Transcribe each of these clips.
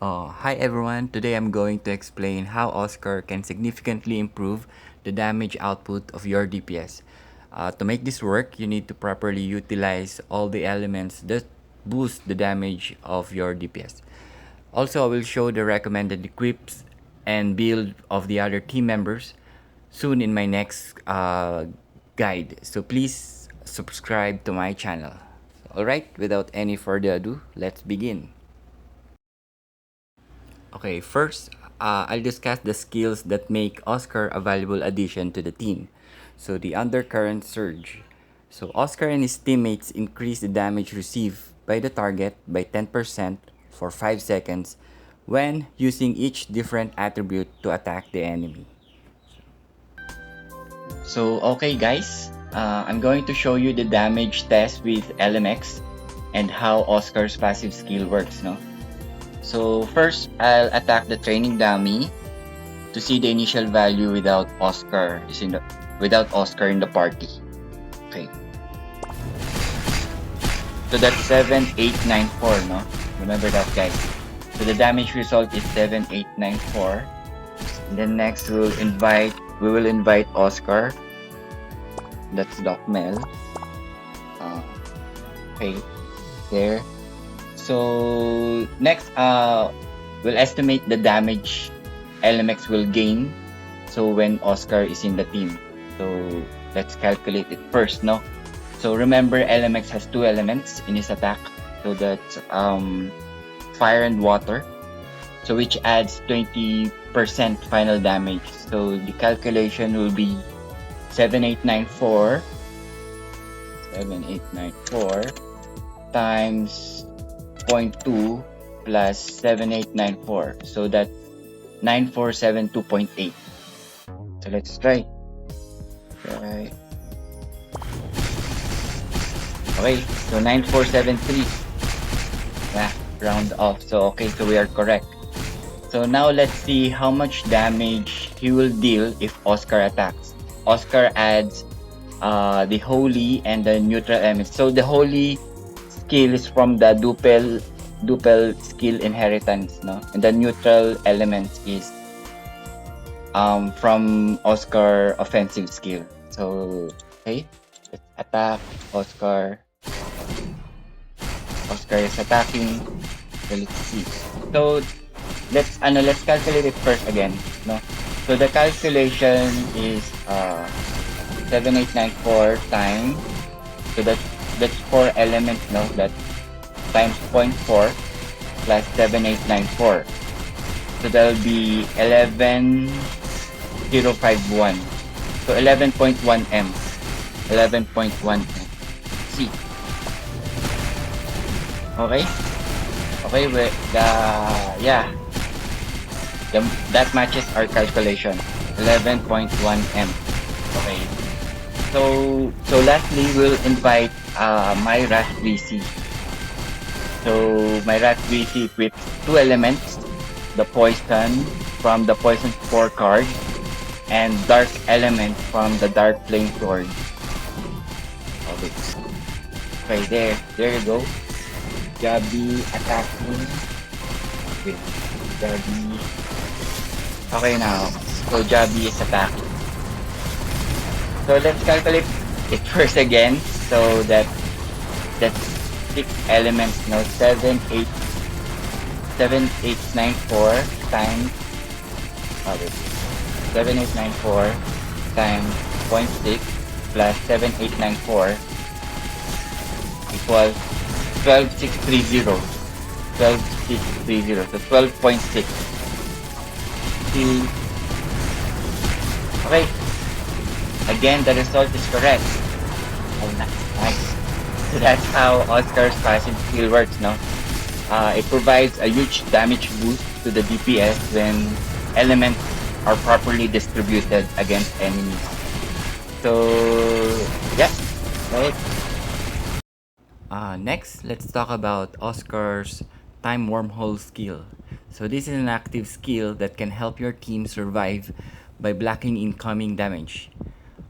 Hi everyone, today I'm going to explain how Oscar can significantly improve the damage output of your DPS. To make this work, you need to properly utilize all the elements that boost the damage of your DPS. Also, I will show the recommended equips and build of the other team members soon in my next guide. So please subscribe to my channel. Alright, without any further ado, let's begin. Okay, first, I'll discuss the skills that make Oscar a valuable addition to the team. So, the Undercurrent Surge. So, Oscar and his teammates increase the damage received by the target by 10% for 5 seconds when using each different attribute to attack the enemy. So, okay guys, I'm going to show you the damage test with LMX and how Oscar's passive skill works, no? So first, I'll attack the training dummy to see the initial value without Oscar in the party. Okay. So that's 7894, no? Remember that, guys. So the damage result is 7894. And then next we will invite Oscar. That's Doc Mel. Okay. There. So next, we'll estimate the damage LMX will gain. So when Oscar is in the team, so let's calculate it first, no? So remember, LMX has two elements in his attack. So that's fire and water. So which adds 20% final damage. So the calculation will be 7894 times 0.2 plus 7894. So that's 9472.8. So let's try. Okay, so 9473. Yeah, round off. So okay, so we are correct. So now let's see how much damage he will deal if Oscar attacks. Oscar adds the holy and the neutral elements. So the holy skill is from the duple skill inheritance, no? And the neutral element is from Oscar offensive skill. So okay, let's attack Oscar. Oscar is attacking. So let's see. So let's calculate it first again, no? So the calculation is 7894 times, so that's 4 elements, no? That times 0.4 plus 7894. So that'll be 11051. So 11.1 M. 11.1 M. See. Okay? Okay, that matches our calculation. 11.1 M. Okay. So lastly, we'll invite my Rat VC. So my Rat VC equips two elements, the poison from the poison spore card and dark element from the dark flame sword. Okay, there you go. Gabi attacking. Okay, Gabi. Okay now. So Gabi is attacking. So let's calculate it first again. So that's 6 elements, no? 7894 times 7894 times 0.6 plus 7894 equals 12630. 12630. So 12.6. Okay. Again, the result is correct. Oh, nice. So that's how Oscar's passive skill works, no? It provides a huge damage boost to the DPS when elements are properly distributed against enemies. So, yeah, right. Next, let's talk about Oscar's time wormhole skill. So this is an active skill that can help your team survive by blocking incoming damage.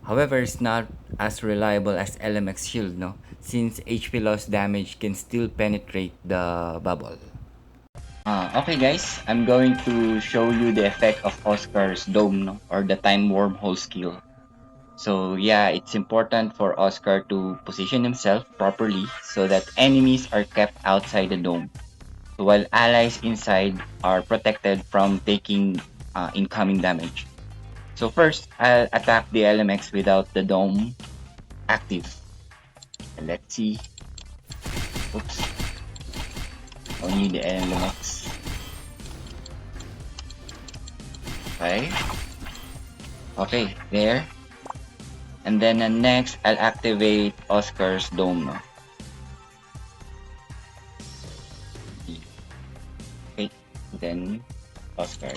However, it's not as reliable as LMX shield, no? Since HP loss damage can still penetrate the bubble. Okay guys, I'm going to show you the effect of Oscar's dome, no? Or the time wormhole skill. So yeah, it's important for Oscar to position himself properly so that enemies are kept outside the dome, while allies inside are protected from taking incoming damage. So first, I'll attack the LMX without the dome active. And let's see. Oops, only the LMX. Okay. Okay, there. And then next, I'll activate Oscar's dome. No? Okay, then Oscar.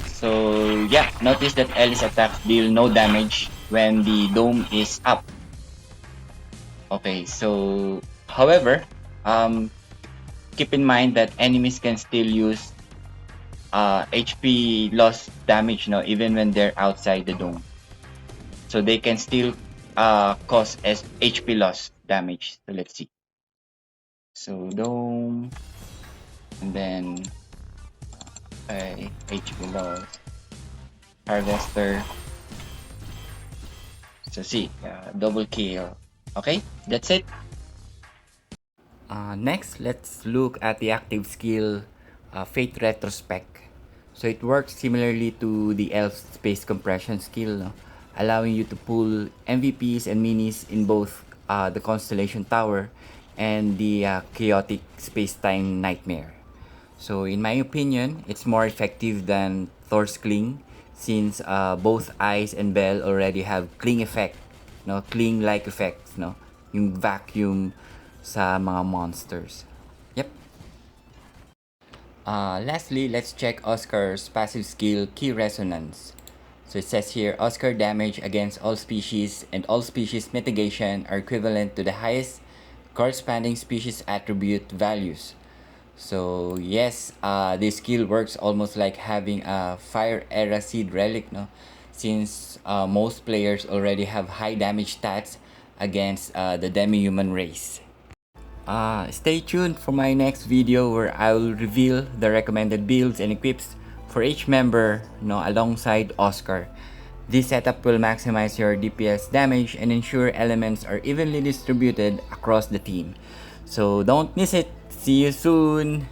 So yeah, notice that Ellie's attacks deal no damage when the dome is up. Okay, so however, um, keep in mind that enemies can still use HP loss damage, no, even when they're outside the dome. So they can still cause as HP loss damage. So let's see. So dome, and then HP loss, harvester. So see, double kill. Okay, that's it. Next, let's look at the active skill Fate Retrospect. So it works similarly to the Elf Space Compression skill, no? Allowing you to pull MVPs and minis in both the Constellation Tower and the Chaotic Space-Time Nightmare. So in my opinion, it's more effective than Thor's Cling since both Ice and Bell already have cling effect, no, cling-like effects, no, yung vacuum sa mga monsters. Yep. Lastly, let's check Oscar's passive skill Key Resonance. So it says here, Oscar damage against all species and all species mitigation are equivalent to the highest corresponding species attribute values. So yes, this skill works almost like having a Fire Era Seed Relic, no? Since most players already have high damage stats against the demi-human race. Stay tuned for my next video where I will reveal the recommended builds and equips for each member, no, alongside Oscar. This setup will maximize your DPS damage and ensure elements are evenly distributed across the team. So don't miss it. See you soon!